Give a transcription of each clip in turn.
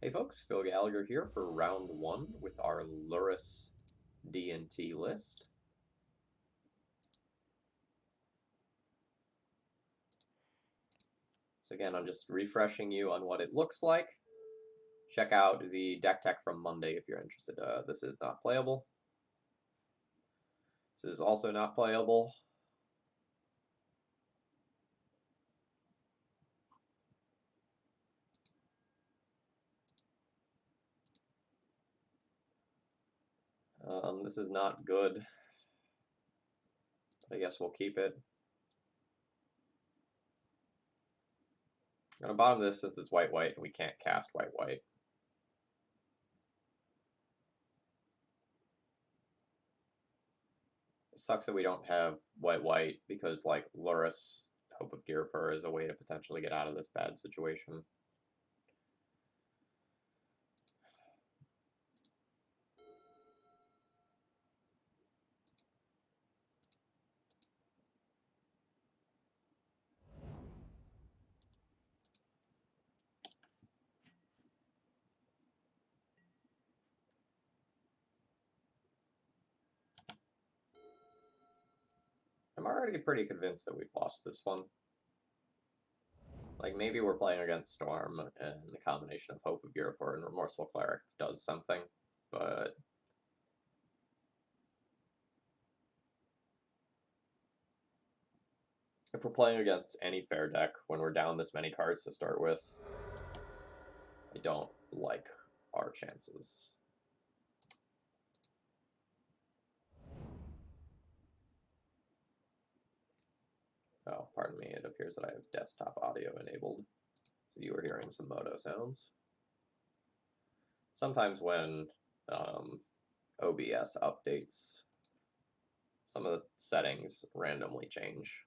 Hey folks, Phil Gallagher here for round one with our Lurrus DDT list. So again, I'm just refreshing you on what it looks like. Check out the deck tech from Monday if you're interested. This is not playable. This is also not playable. This is not good. I guess we'll keep it. I'm gonna bottom this since it's white-white and we can't cast white-white. It sucks that we don't have white-white because like Lurrus, Hope of Girpur is a way to potentially get out of this bad situation. I'm already pretty convinced that we've lost this one. Like, maybe we're playing against Storm, and the combination of Hope of Girpur and Remorseful Cleric does something, but if we're playing against any fair deck when we're down this many cards to start with, I don't like our chances. Oh, pardon me, it appears that I have desktop audio enabled, so you are hearing some moto sounds. Sometimes when OBS updates, some of the settings randomly change.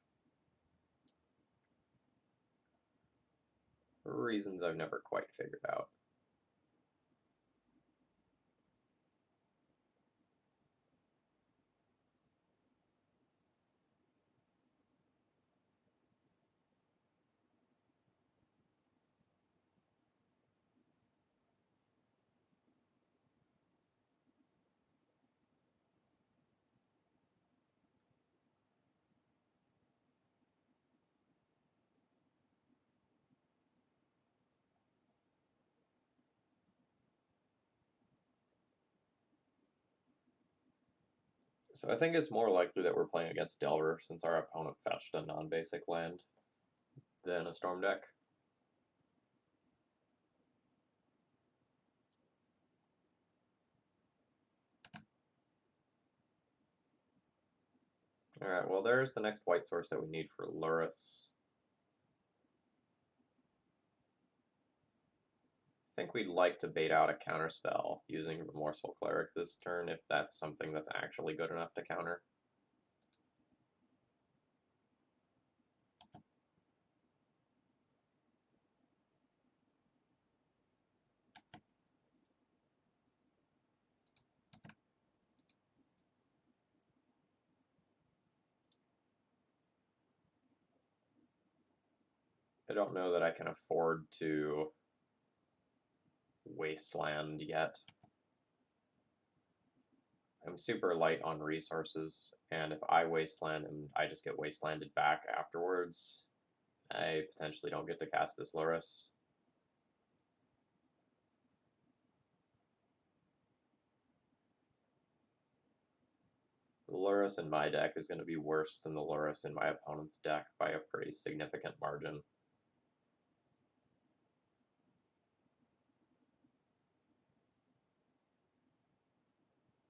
For reasons I've never quite figured out. So I think it's more likely that we're playing against Delver since our opponent fetched a non-basic land than a Storm deck. Alright, well there's the next white source that we need for Lurrus. I think we'd like to bait out a counterspell using Remorseful Cleric this turn if that's something that's actually good enough to counter. I don't know that I can afford to wasteland yet. I'm super light on resources, and if I wasteland and I just get wastelanded back afterwards, I potentially don't get to cast this Lurrus. The Lurrus in my deck is going to be worse than the Lurrus in my opponent's deck by a pretty significant margin.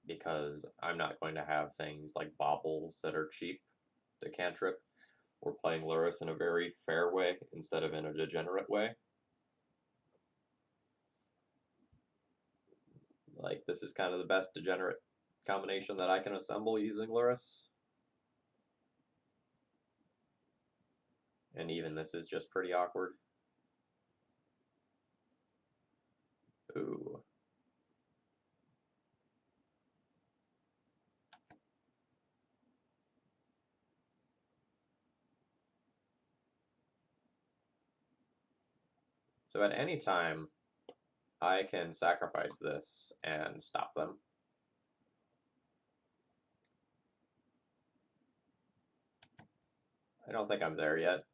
Because I'm not going to have things like baubles that are cheap to cantrip. We're playing Lurrus in a very fair way instead of in a degenerate way. Like, this is kind of the best degenerate combination that I can assemble using Lurrus. And even this is just pretty awkward. Ooh. So at any time I can sacrifice this and stop them. I don't think I'm there yet.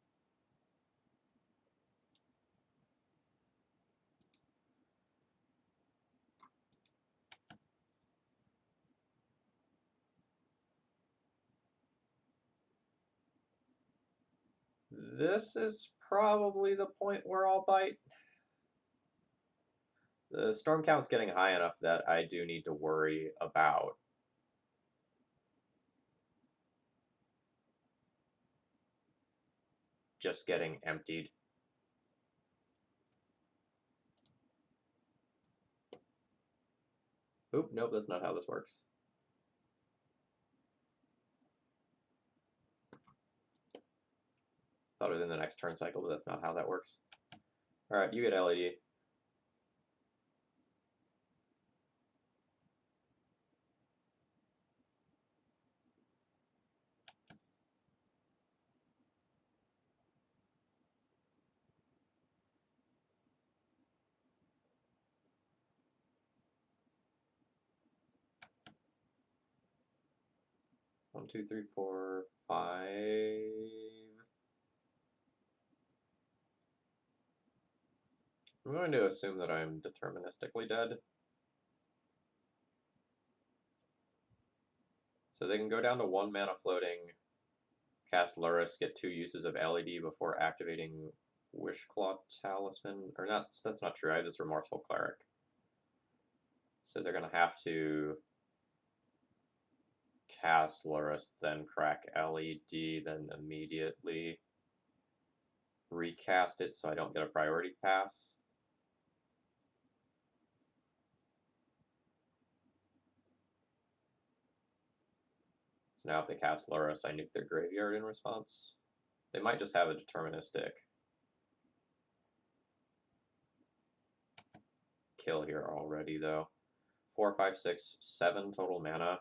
This is probably the point where I'll bite. The storm count's getting high enough that I do need to worry about just getting emptied. Oop, nope, that's not how this works. Thought it was in the next turn cycle, but that's not how that works. Alright, you get LED. One, two, three, four, five. I'm going to assume that I'm deterministically dead. So they can go down to 1 mana floating, cast Lurrus, get 2 uses of LED before activating Wishclaw Talisman. Or not, that's not true, I have this Remorseful Cleric. So they're going to have to cast Lurrus, then crack LED, then immediately recast it so I don't get a priority pass. So now if they cast Lurrus, I nuke their graveyard in response. They might just have a deterministic kill here already, though. 4, 5, 6, 7 total mana.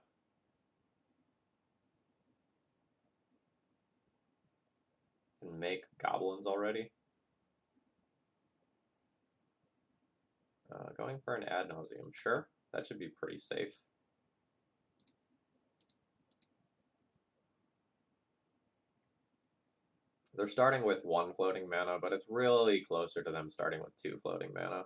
Can make goblins already. Going for an ad nauseum, sure. That should be pretty safe. They're starting with 1 floating mana, but it's really closer to them starting with 2 floating mana.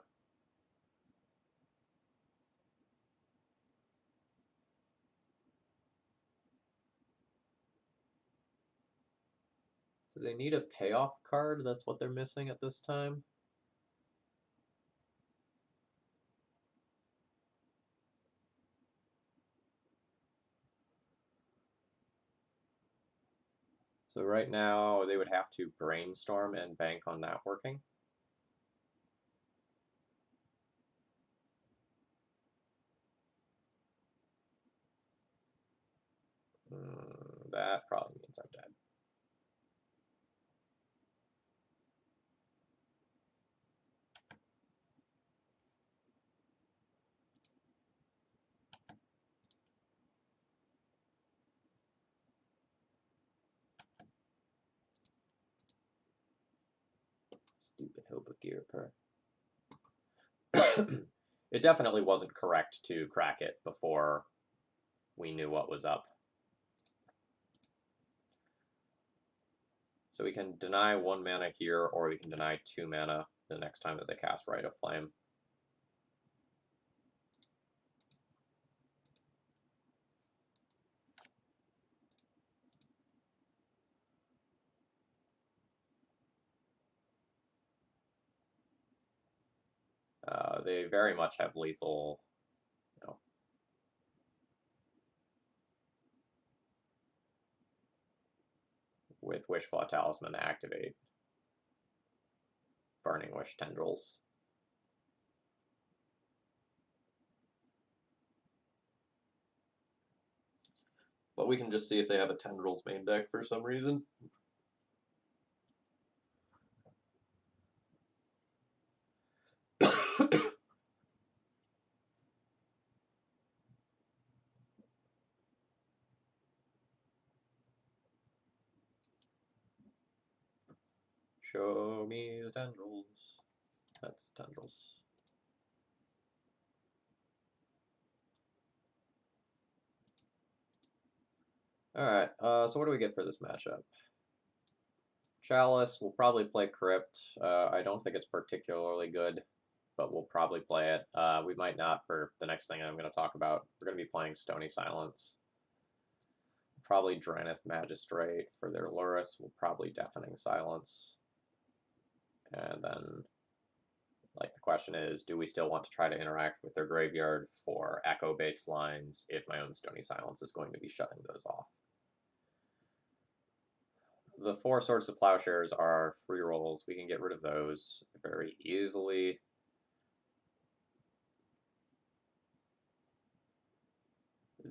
Do they need a payoff card? That's what they're missing at this time. So right now, they would have to brainstorm and bank on that working. That probably means I'm dead. Stupid hope of gear per. It definitely wasn't correct to crack it before we knew what was up. So we can deny 1 mana here, or we can deny 2 mana the next time that they cast Rite of Flame. They very much have lethal, with Wishclaw Talisman activate Burning Wish Tendrils. But we can just see if they have a Tendrils main deck for some reason. Show me the tendrils. That's the tendrils. Alright, so what do we get for this matchup? Chalice, we'll probably play Crypt. I don't think it's particularly good, but we'll probably play it. We might not for the next thing I'm going to talk about. We're going to be playing Stony Silence. Probably Draneth Magistrate for their Lurrus. We'll probably Deafening Silence. And then, like, the question is, do we still want to try to interact with their graveyard for echo-based lines if my own Stony Silence is going to be shutting those off? The 4 Swords of Plowshares are free rolls. We can get rid of those very easily.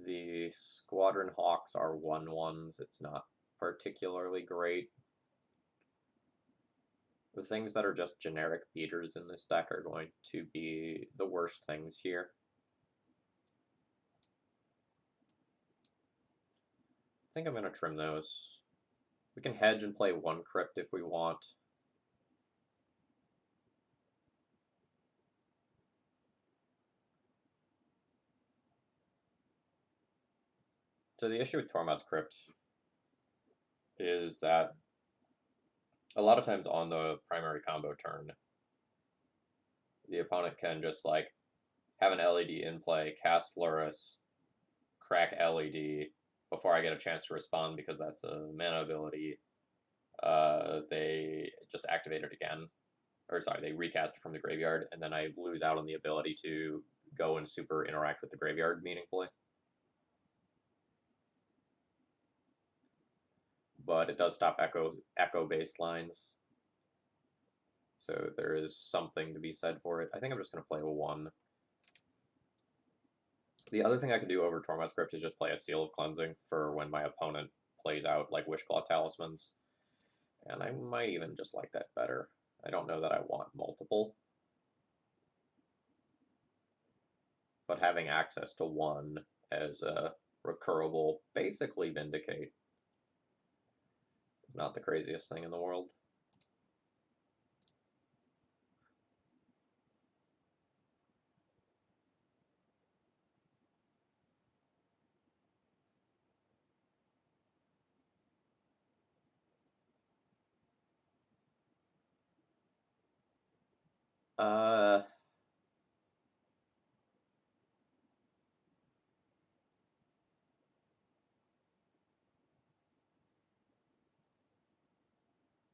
The Squadron Hawks are 1/1s. It's not particularly great. The things that are just generic beaters in this deck are going to be the worst things here. I think I'm going to trim those. We can hedge and play 1 Crypt if we want. So the issue with Tormod's Crypt is that a lot of times on the primary combo turn, the opponent can just, like, have an LED in play, cast Lurrus, crack LED before I get a chance to respond because that's a mana ability. They just activate it again. Or, sorry, they recast it from the graveyard, and then I lose out on the ability to go and super interact with the graveyard meaningfully. But it does stop echo-based lines. So there is something to be said for it. I think I'm just going to play a 1. The other thing I can do over Tormod's Crypt is just play a Seal of Cleansing for when my opponent plays out, like, Wishclaw Talismans. And I might even just like that better. I don't know that I want multiple. But having access to 1 as a recurable, basically Vindicate, is not the craziest thing in the world.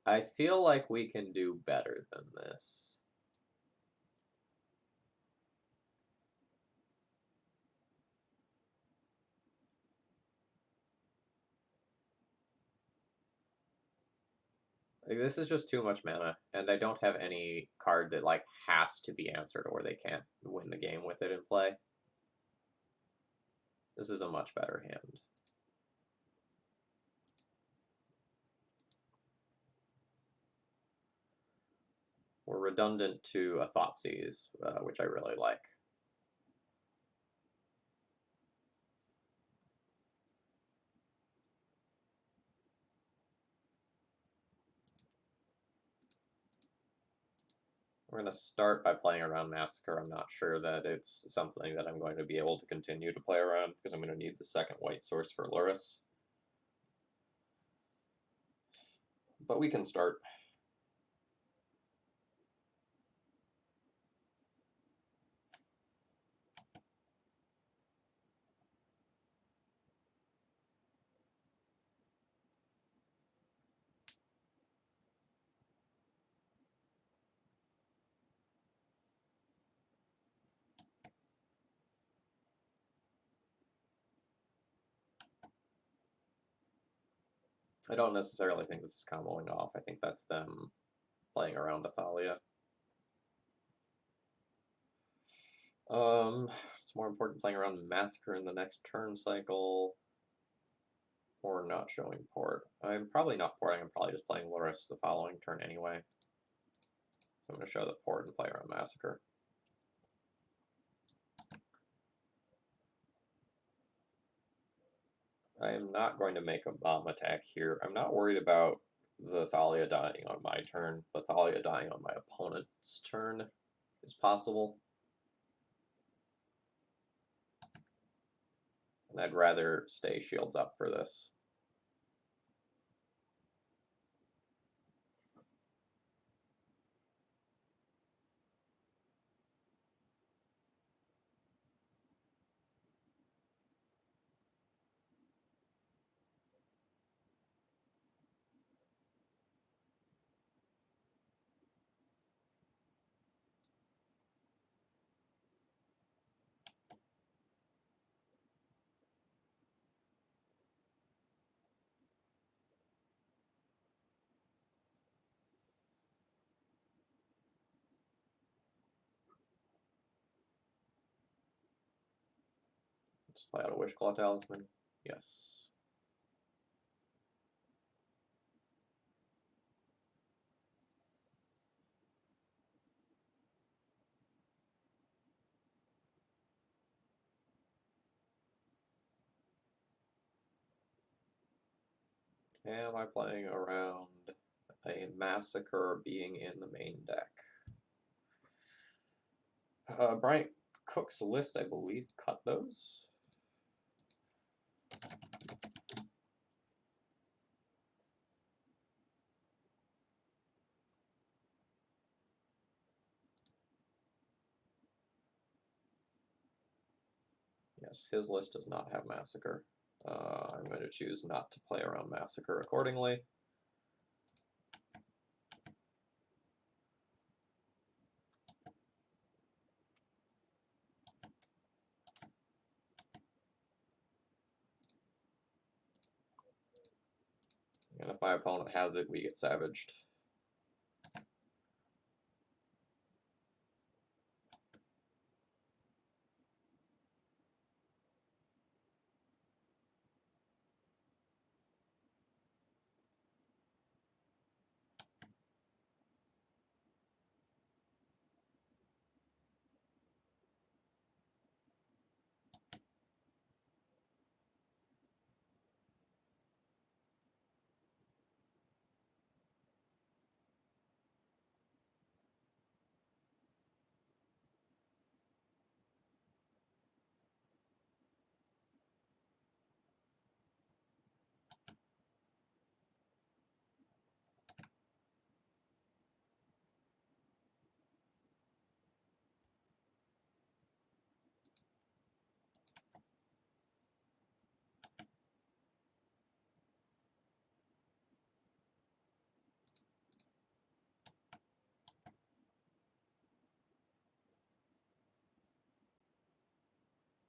I feel like we can do better than this. Like, this is just too much mana, and they don't have any card that, like, has to be answered or they can't win the game with it in play. This is a much better hand. We're redundant to a Thoughtseize, which I really like. We're going to start by playing around Massacre. I'm not sure that it's something that I'm going to be able to continue to play around because I'm going to need the second white source for Lurrus. But we can start. I don't necessarily think this is comboing off. I think that's them playing around Athalia. It's more important playing around Massacre in the next turn cycle or not showing port. I'm probably not porting. I'm probably just playing Lurrus the following turn anyway. So I'm going to show the port and play around Massacre. I am not going to make a bomb attack here. I'm not worried about the Thalia dying on my turn, but Thalia dying on my opponent's turn is possible. And I'd rather stay shields up for this. Let's play out a Wishclaw Talisman. Yes. Am I playing around a Massacre being in the main deck? Bryant Cook's list, I believe, cut those. Yes, his list does not have Massacre. I'm going to choose not to play around Massacre accordingly. And if my opponent has it, we get savaged.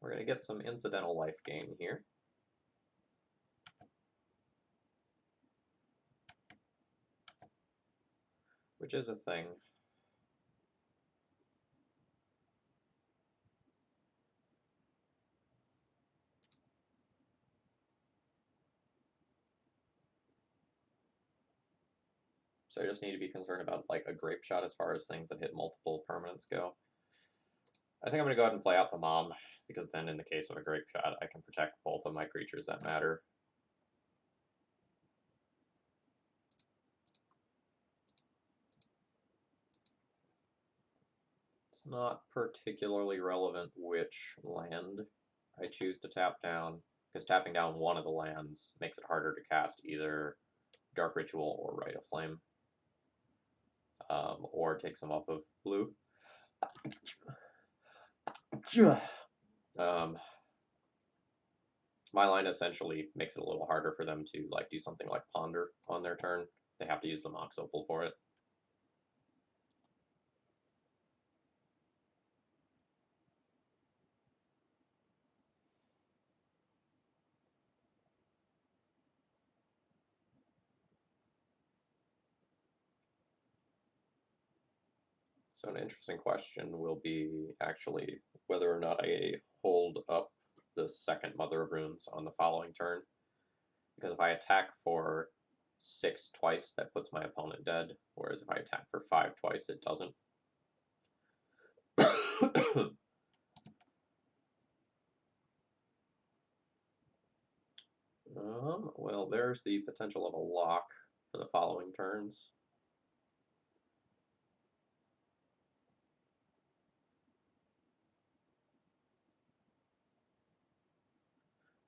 We're going to get some incidental life gain here. Which is a thing. So I just need to be concerned about like a grape shot as far as things that hit multiple permanents go. I think I'm going to go ahead and play out the Mom, because then in the case of a grape shot, I can protect both of my creatures that matter. It's not particularly relevant which land I choose to tap down, because tapping down one of the lands makes it harder to cast either Dark Ritual or Rite of Flame, or take some off of blue. My line essentially makes it a little harder for them to like do something like Ponder on their turn. They have to use the Mox Opal for it. So an interesting question will be actually whether or not I hold up the second Mother of Runes on the following turn. Because if I attack for 6 twice, that puts my opponent dead, whereas if I attack for 5 twice, it doesn't. Well, there's the potential of a lock for the following turns.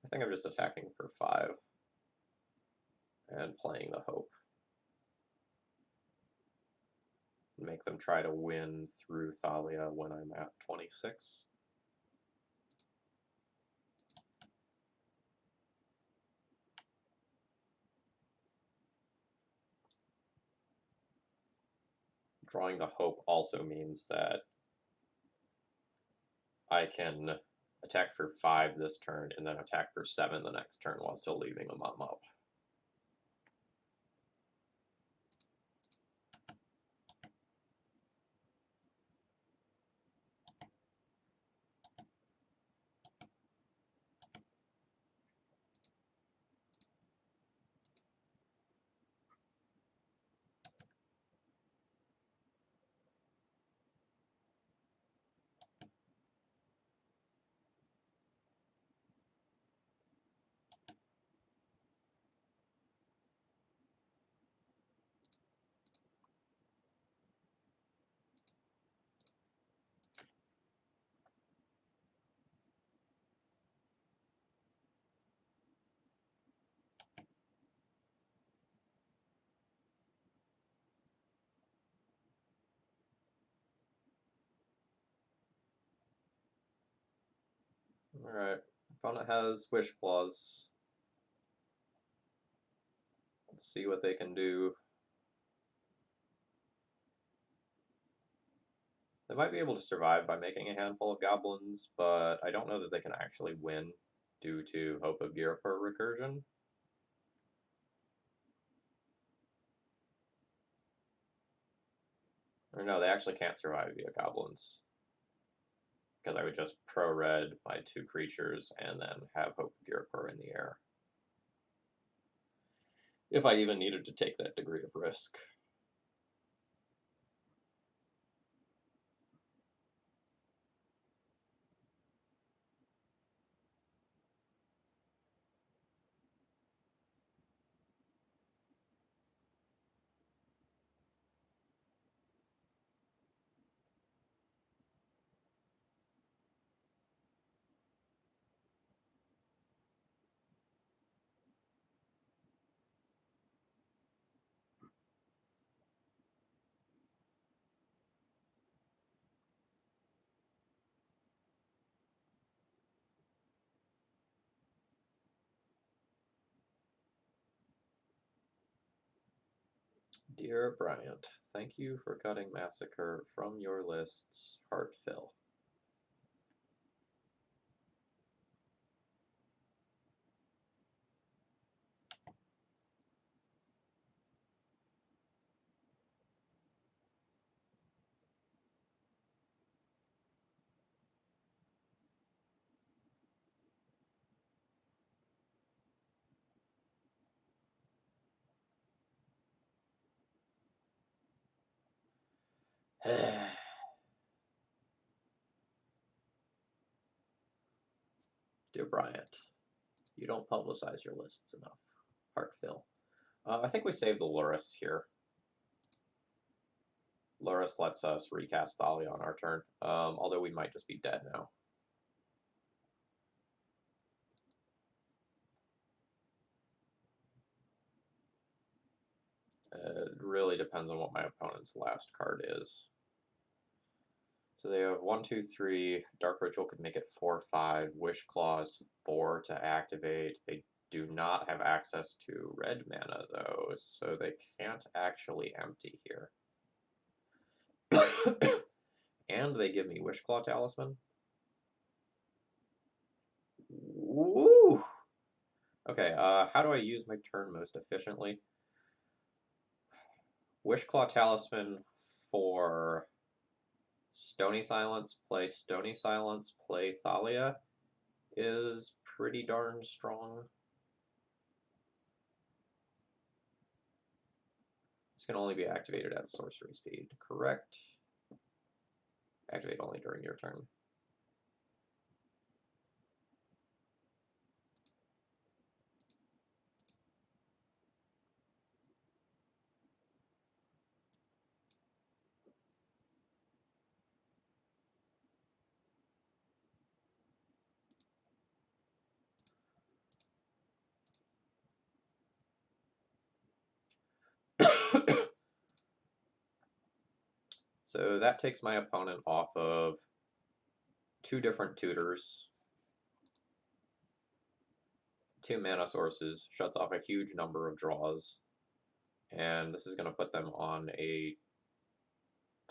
I think I'm just attacking for 5 and playing the Hope. Make them try to win through Thalia when I'm at 26. Drawing the Hope also means that I can attack for 5 this turn and then attack for 7 the next turn while still leaving a Mom up. Alright, opponent has Wish Claws. Let's see what they can do. They might be able to survive by making a handful of goblins, but I don't know that they can actually win due to Hope of Ghirapur recursion. Or no, they actually can't survive via goblins. Because I would just pro-red my 2 creatures and then have Hope of Ghirapur in the air. If I even needed to take that degree of risk. Dear Bryant, thank you for cutting Massacre from your lists. Heartfill. Dear Bryant, you don't publicize your lists enough. Heartfill. I think we saved the Lurrus here. Lurrus lets us recast Thalia on our turn, although we might just be dead now. It really depends on what my opponent's last card is. So they have 1, 2, 3. Dark Ritual could make it 4/5. Wish Claws 4 to activate. They do not have access to red mana though, so they can't actually empty here. And they give me Wish Claw Talisman. Woo! Okay, how do I use my turn most efficiently? Wish Claw Talisman for Stony Silence, play Stony Silence, play Thalia is pretty darn strong. This can only be activated at sorcery speed, correct? Activate only during your turn. So that takes my opponent off of 2 different tutors, 2 mana sources, shuts off a huge number of draws, and this is going to put them on a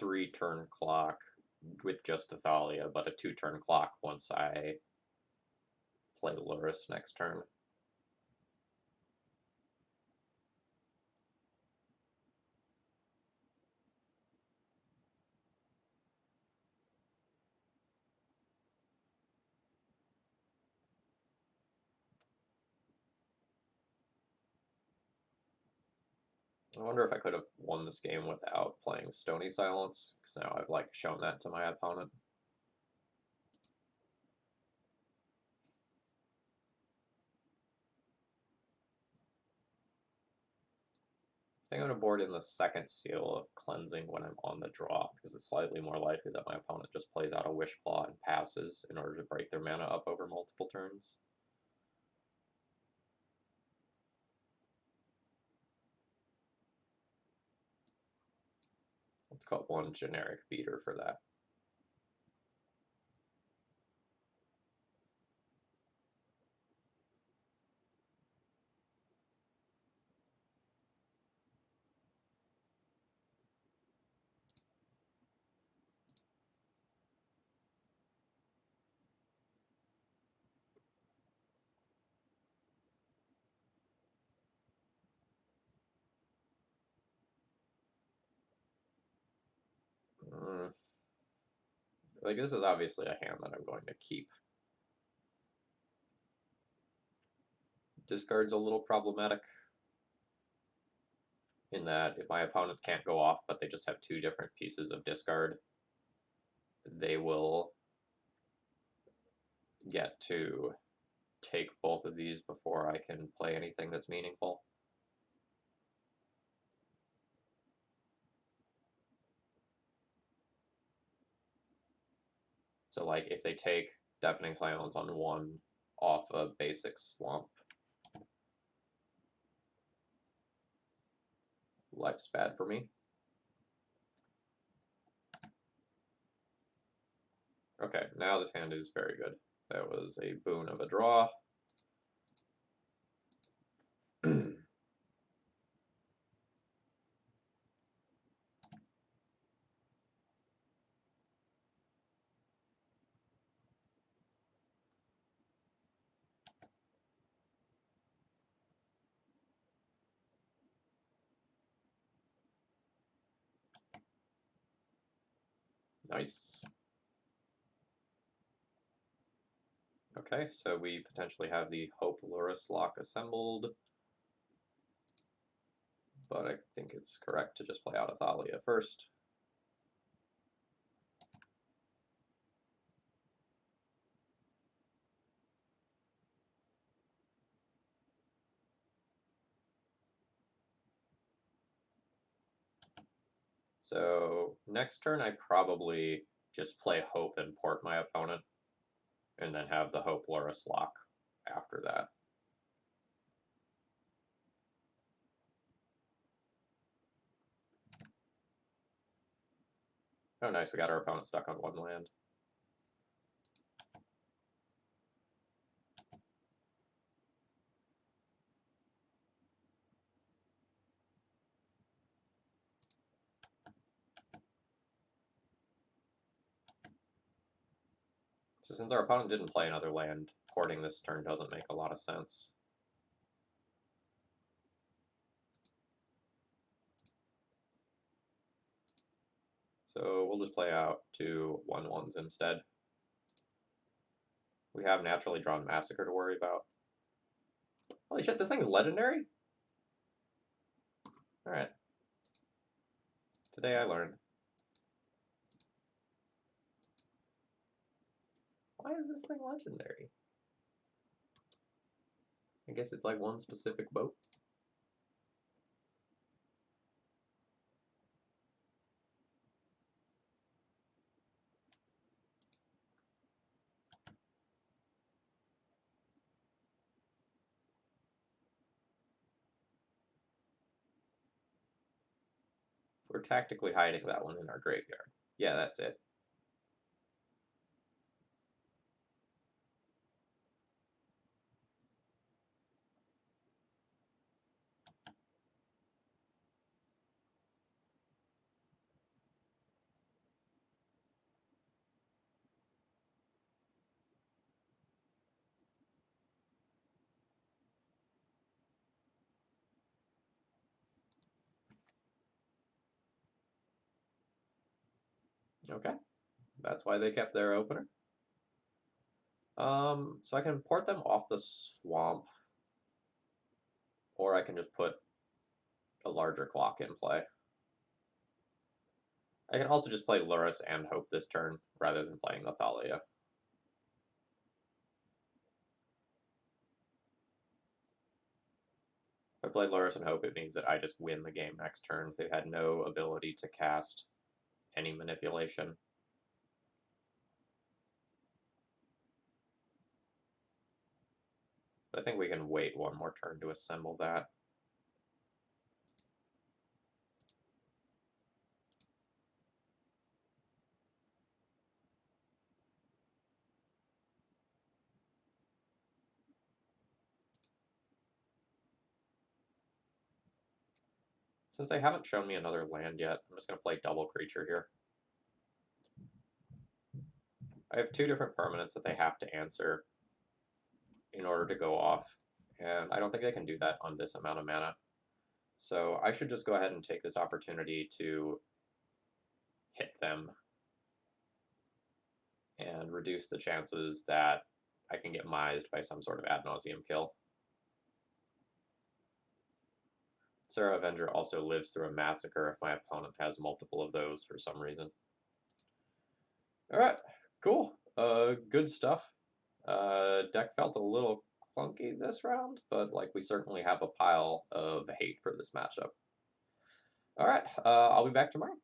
3-turn clock with just the Thalia, but a 2-turn clock once I play Lurrus next turn. I wonder if I could have won this game without playing Stony Silence, because now I've like shown that to my opponent. I think I'm going to board in the second seal of Cleansing when I'm on the draw, because it's slightly more likely that my opponent just plays out a Wish Claw and passes in order to break their mana up over multiple turns. Let's call 1 generic beater for that. Like, this is obviously a hand that I'm going to keep. Discard's a little problematic in that if my opponent can't go off, but they just have two different pieces of discard, they will get to take both of these before I can play anything that's meaningful. So, like, if they take Deafening Silence on one off a basic swamp, life's bad for me. Okay, now this hand is very good. That was a boon of a draw. Nice. Okay, so we potentially have the Hope Lurrus lock assembled, but I think it's correct to just play out Athalia first. So next turn I probably just play Hope and port my opponent, and then have the Hope Lurrus lock after that. Oh nice, we got our opponent stuck on one land. So since our opponent didn't play another land, porting this turn doesn't make a lot of sense. So we'll just play out 2 1/1s instead. We have Naturally Drawn Massacre to worry about. Holy shit, this thing's legendary? Alright. Today I learned. Why is this thing legendary? I guess it's like one specific boat. We're tactically hiding that one in our graveyard. Yeah, that's it. Okay, that's why they kept their opener. So I can port them off the swamp, or I can just put a larger clock in play. I can also just play Lurrus and Hope this turn, rather than playing Athalia. If I play Lurrus and Hope, it means that I just win the game next turn. They had no ability to cast any manipulation. But I think we can wait one more turn to assemble that. Since they haven't shown me another land yet, I'm just going to play double creature here. I have 2 different permanents that they have to answer in order to go off, and I don't think they can do that on this amount of mana. So I should just go ahead and take this opportunity to hit them. and reduce the chances that I can get mised by some sort of ad nauseum kill. Sarah Avenger also lives through a massacre if my opponent has multiple of those for some reason. Alright, cool. Good stuff. Deck felt a little clunky this round, but like we certainly have a pile of hate for this matchup. Alright, I'll be back tomorrow.